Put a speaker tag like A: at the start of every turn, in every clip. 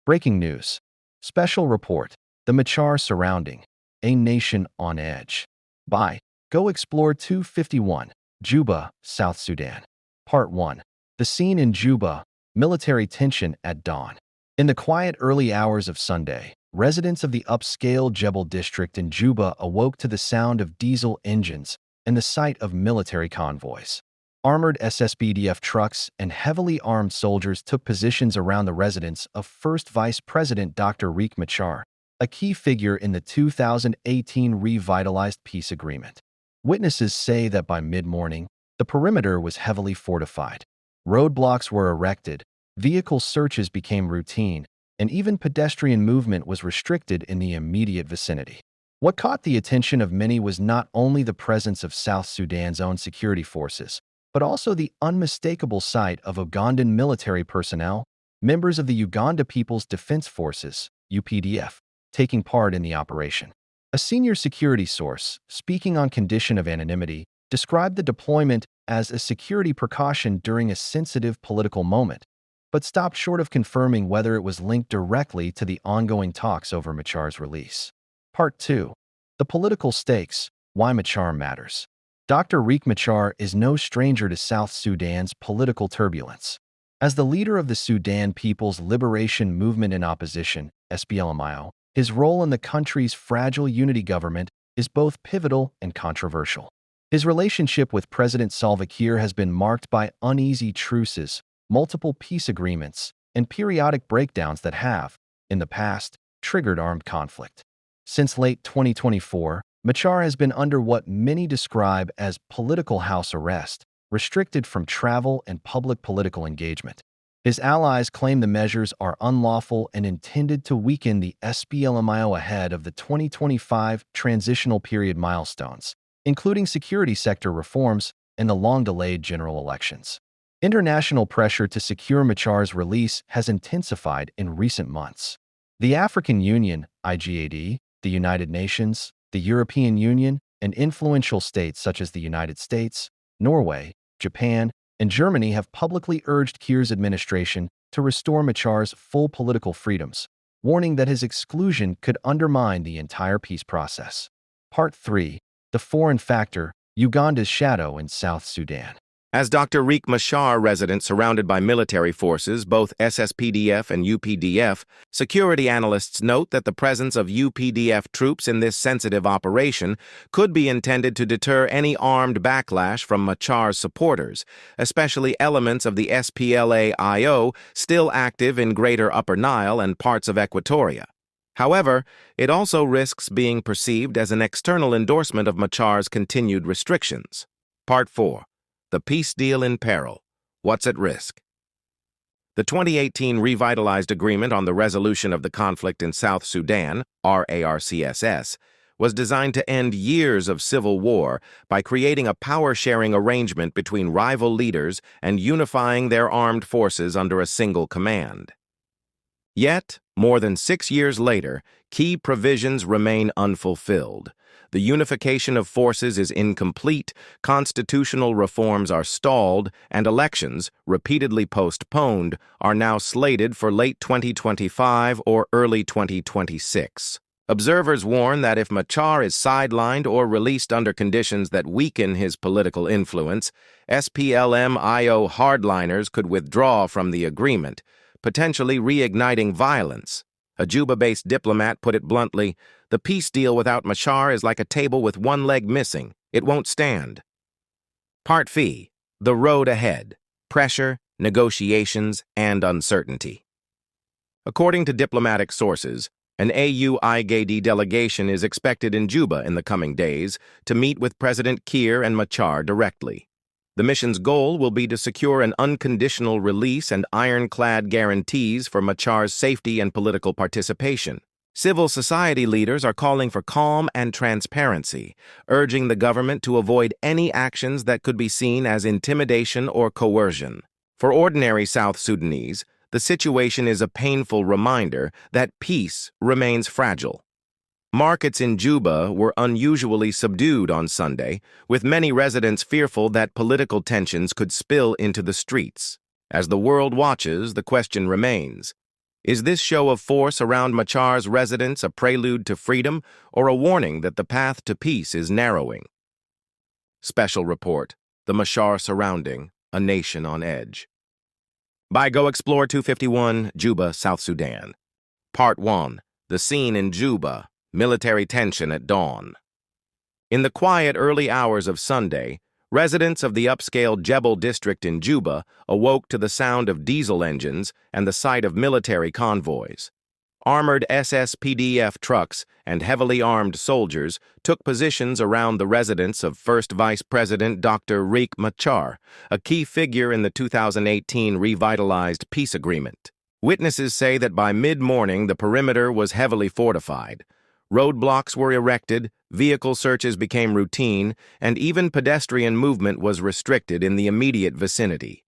A: Breaking news. Special report. The Machar surrounding. A nation on edge. By Go Explore 251. Juba, South Sudan. Part 1. The scene in Juba. Military tension at dawn. In the quiet early hours of Sunday, residents of the upscale Jebel district in Juba awoke to the sound of diesel engines and the sight of military convoys. Armored SSPDF trucks and heavily armed soldiers took positions around the residence of First Vice President Dr. Riek Machar, a key figure in the 2018 revitalized peace agreement. Witnesses say that by mid-morning, the perimeter was heavily fortified. Roadblocks were erected, vehicle searches became routine, and even pedestrian movement was restricted in the immediate vicinity. What caught the attention of many was not only the presence of South Sudan's own security forces, but also the unmistakable sight of Ugandan military personnel, members of the Uganda People's Defense Forces, UPDF, taking part in the operation. A senior security source, speaking on condition of anonymity, described the deployment as a security precaution during a sensitive political moment, but stopped short of confirming whether it was linked directly to the ongoing talks over Machar's release. Part 2. The political stakes. Why Machar matters. Dr. Riek Machar is no stranger to South Sudan's political turbulence. As the leader of the Sudan People's Liberation Movement in opposition, SPLMIO, his role in the country's fragile unity government is both pivotal and controversial. His relationship with President Salva Kiir has been marked by uneasy truces, multiple peace agreements, and periodic breakdowns that have, in the past, triggered armed conflict. Since late 2024, Machar has been under what many describe as political house arrest, restricted from travel and public political engagement. His allies claim the measures are unlawful and intended to weaken the SPLMIO ahead of the 2025 transitional period milestones, including security sector reforms and the long-delayed general elections. International pressure to secure Machar's release has intensified in recent months. The African Union, IGAD, the United Nations, the European Union, and influential states such as the United States, Norway, Japan, and Germany have publicly urged Kiir's administration to restore Machar's full political freedoms, warning that his exclusion could undermine the entire peace process. Part 3. The foreign factor. Uganda's shadow in South Sudan.
B: As Dr. Riek Machar resident surrounded by military forces, both SSPDF and UPDF, security analysts note that the presence of UPDF troops in this sensitive operation could be intended to deter any armed backlash from Machar's supporters, especially elements of the SPLA-IO still active in Greater Upper Nile and parts of Equatoria. However, it also risks being perceived as an external endorsement of Machar's continued restrictions. Part 4. The peace deal in peril. What's at risk? The 2018 revitalized agreement on the resolution of the conflict in South Sudan, RARCSS, was designed to end years of civil war by creating a power-sharing arrangement between rival leaders and unifying their armed forces under a single command. Yet, more than 6 years later, key provisions remain unfulfilled. The unification of forces is incomplete, constitutional reforms are stalled, and elections, repeatedly postponed, are now slated for late 2025 or early 2026. Observers warn that if Machar is sidelined or released under conditions that weaken his political influence, SPLM-IO hardliners could withdraw from the agreement, potentially reigniting violence. A Juba-based diplomat put it bluntly, "The peace deal without Machar is like a table with one leg missing. It won't stand." Part 3. The road ahead. Pressure, negotiations, and uncertainty. According to diplomatic sources, an AU-IGAD delegation is expected in Juba in the coming days to meet with President Kiir and Machar directly. The mission's goal will be to secure an unconditional release and ironclad guarantees for Machar's safety and political participation. Civil society leaders are calling for calm and transparency, urging the government to avoid any actions that could be seen as intimidation or coercion. For ordinary South Sudanese, the situation is a painful reminder that peace remains fragile. Markets in Juba were unusually subdued on Sunday, with many residents fearful that political tensions could spill into the streets. As the world watches, the question remains, Is this show of force around Machar's residence a prelude to freedom or a warning that the path to peace is narrowing? Special Report: The Machar Surrounding, a Nation on Edge. By Go Explore 251, Juba, South Sudan. Part 1. The Scene in Juba, Military Tension at Dawn. In the quiet early hours of Sunday, residents of the upscale Jebel district in Juba awoke to the sound of diesel engines and the sight of military convoys. Armored SSPDF trucks and heavily armed soldiers took positions around the residence of First Vice President Dr. Riek Machar, a key figure in the 2018 revitalized peace agreement. Witnesses say that by mid-morning the perimeter was heavily fortified. Roadblocks were erected, vehicle searches became routine, and even pedestrian movement was restricted in the immediate vicinity.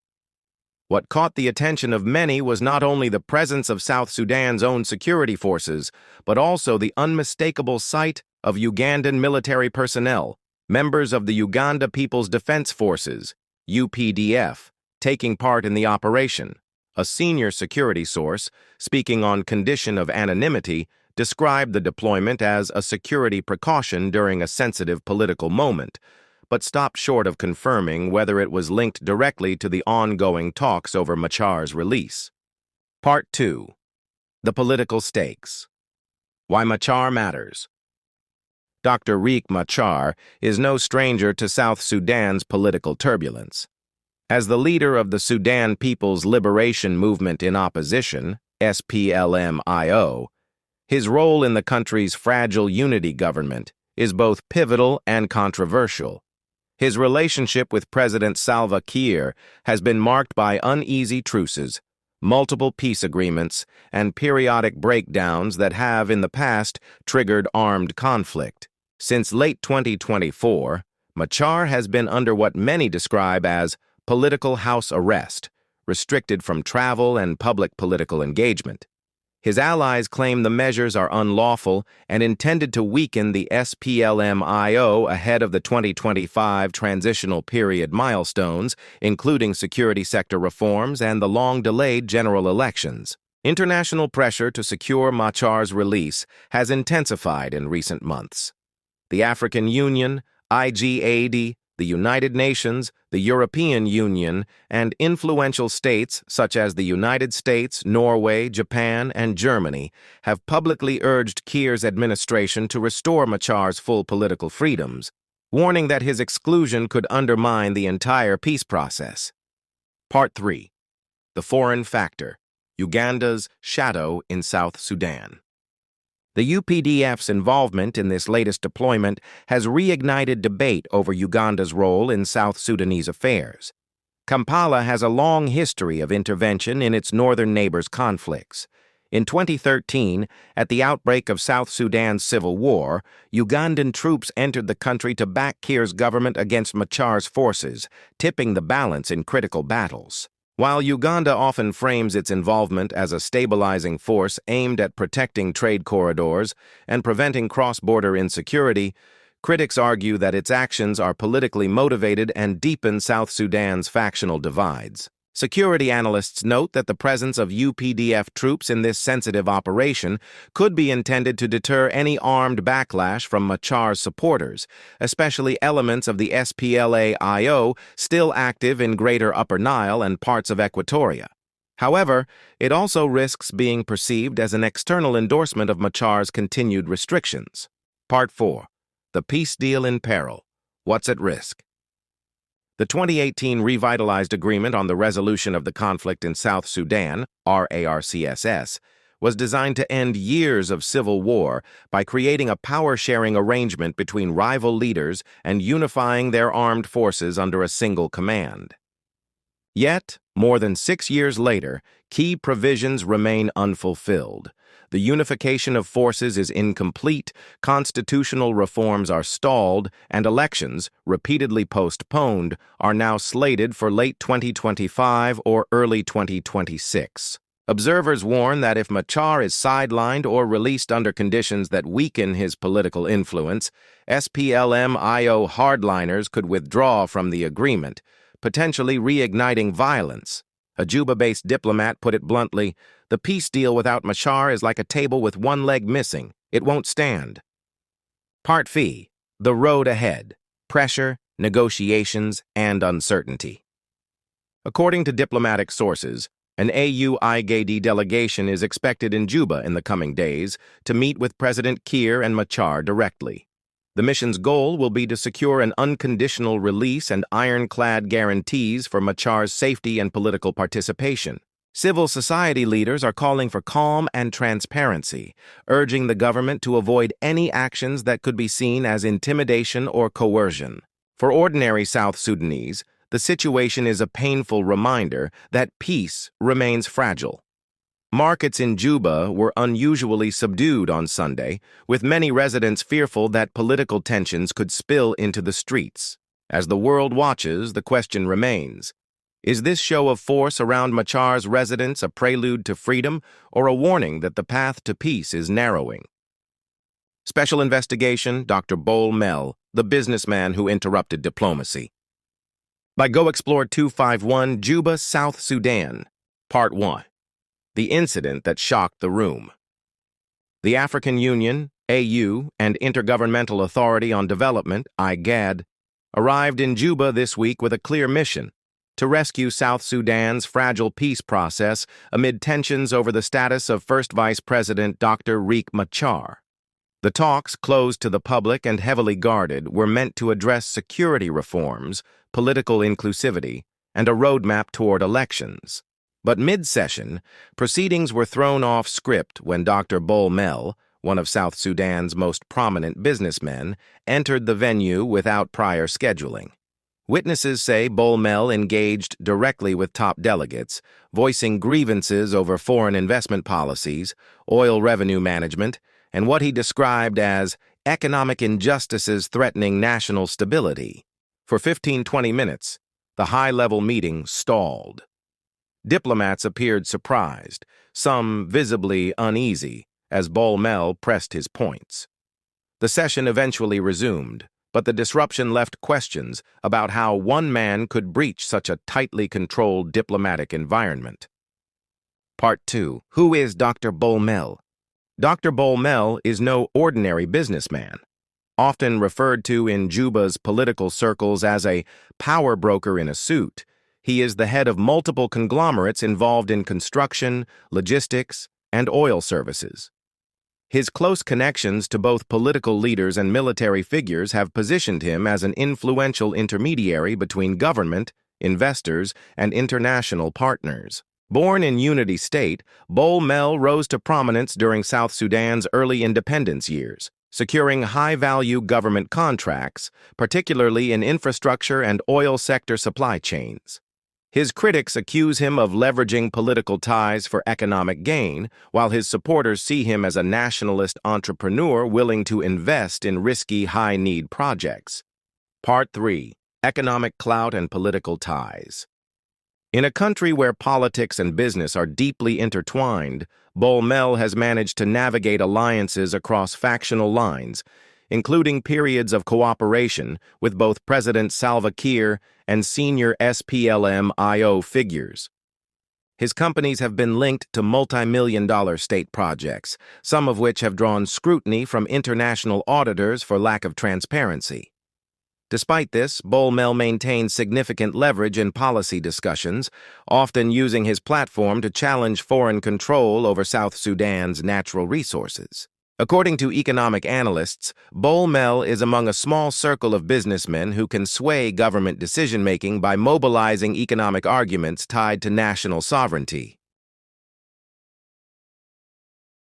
B: What caught the attention of many was not only the presence of South Sudan's own security forces, but also the unmistakable sight of Ugandan military personnel, members of the Uganda People's Defense Forces, UPDF, taking part in the operation. A senior security source, speaking on condition of anonymity, described the deployment as a security precaution during a sensitive political moment, but stopped short of confirming whether it was linked directly to the ongoing talks over Machar's release. Part 2. The Political Stakes. Why Machar Matters. Dr. Riek Machar is no stranger to South Sudan's political turbulence. As the leader of the Sudan People's Liberation Movement in Opposition, SPLM-IO, his role in the country's fragile unity government is both pivotal and controversial. His relationship with President Salva Kiir has been marked by uneasy truces, multiple peace agreements, and periodic breakdowns that have, in the past, triggered armed conflict. Since late 2024, Machar has been under what many describe as political house arrest, restricted from travel and public political engagement. His allies claim the measures are unlawful and intended to weaken the SPLM-IO ahead of the 2025 transitional period milestones, including security sector reforms and the long-delayed general elections. International pressure to secure Machar's release has intensified in recent months. The African Union, IG-80, the United Nations, the European Union, and influential states such as the United States, Norway, Japan, and Germany have publicly urged Kiir's administration to restore Machar's full political freedoms, warning that his exclusion could undermine the entire peace process. Part 3. The Foreign Factor: Uganda's Shadow in South Sudan. The UPDF's involvement in this latest deployment has reignited debate over Uganda's role in South Sudanese affairs. Kampala has a long history of intervention in its northern neighbors' conflicts. In 2013, at the outbreak of South Sudan's civil war, Ugandan troops entered the country to back Kiir's government against Machar's forces, tipping the balance in critical battles. While Uganda often frames its involvement as a stabilizing force aimed at protecting trade corridors and preventing cross-border insecurity, critics argue that its actions are politically motivated and deepen South Sudan's factional divides. Security analysts note that the presence of UPDF troops in this sensitive operation could be intended to deter any armed backlash from Machar's supporters, especially elements of the SPLA-IO still active in Greater Upper Nile and parts of Equatoria. However, it also risks being perceived as an external endorsement of Machar's continued restrictions. Part 4. The Peace Deal in Peril: What's at Risk? The 2018 Revitalized Agreement on the Resolution of the Conflict in South Sudan, RARCSS, was designed to end years of civil war by creating a power-sharing arrangement between rival leaders and unifying their armed forces under a single command. Yet, more than 6 years later, key provisions remain unfulfilled. The unification of forces is incomplete, constitutional reforms are stalled, and elections, repeatedly postponed, are now slated for late 2025 or early 2026. Observers warn that if Machar is sidelined or released under conditions that weaken his political influence, SPLM-IO hardliners could withdraw from the agreement, potentially reigniting violence. A Juba-based diplomat put it bluntly, The peace deal without Machar is like a table with one leg missing. It won't stand. Part V. The road ahead. Pressure, negotiations, and uncertainty. According to diplomatic sources, an AU-IGAD delegation is expected in Juba in the coming days to meet with President Kiir and Machar directly. The mission's goal will be to secure an unconditional release and ironclad guarantees for Machar's safety and political participation. Civil society leaders are calling for calm and transparency, urging the government to avoid any actions that could be seen as intimidation or coercion. For ordinary South Sudanese, the situation is a painful reminder that peace remains fragile. Markets in Juba were unusually subdued on Sunday, with many residents fearful that political tensions could spill into the streets. As the world watches, the question remains: is this show of force around Machar's residents a prelude to freedom or a warning that the path to peace is narrowing? Special Investigation, Dr. Bol Mel, the businessman who interrupted diplomacy. By Go Explore 251, Juba, South Sudan. Part 1. The incident that shocked the room. The African Union, AU, and Intergovernmental Authority on Development, IGAD, arrived in Juba this week with a clear mission: to rescue South Sudan's fragile peace process amid tensions over the status of First Vice President Dr. Riek Machar. The talks, closed to the public and heavily guarded, were meant to address security reforms, political inclusivity, and a roadmap toward elections. But mid-session, proceedings were thrown off script when Dr. Bol Mel, one of South Sudan's most prominent businessmen, entered the venue without prior scheduling. Witnesses say Bol Mel engaged directly with top delegates, voicing grievances over foreign investment policies, oil revenue management, and what he described as economic injustices threatening national stability. For 15-20 minutes, the high-level meeting stalled. Diplomats appeared surprised, some visibly uneasy, as Bol Mel pressed his points. The session eventually resumed, but the disruption left questions about how one man could breach such a tightly controlled diplomatic environment. Part 2. Who is Dr. Bol Mel? Dr. Bol Mel is no ordinary businessman. Often referred to in Juba's political circles as a power broker in a suit, he is the head of multiple conglomerates involved in construction, logistics, and oil services. His close connections to both political leaders and military figures have positioned him as an influential intermediary between government, investors, and international partners. Born in Unity State, Bol Mel rose to prominence during South Sudan's early independence years, securing high-value government contracts, particularly in infrastructure and oil sector supply chains. His critics accuse him of leveraging political ties for economic gain, while his supporters see him as a nationalist entrepreneur willing to invest in risky, high-need projects. Part 3. Economic clout and political ties. In a country where politics and business are deeply intertwined, Bol Mel has managed to navigate alliances across factional lines, including periods of cooperation with both President Salva Kiir and senior SPLM-IO figures. His companies have been linked to multi-million-dollar state projects, some of which have drawn scrutiny from international auditors for lack of transparency. Despite this, Bol Mel maintains significant leverage in policy discussions, often using his platform to challenge foreign control over South Sudan's natural resources. According to economic analysts, Bol Mel is among a small circle of businessmen who can sway government decision-making by mobilizing economic arguments tied to national sovereignty.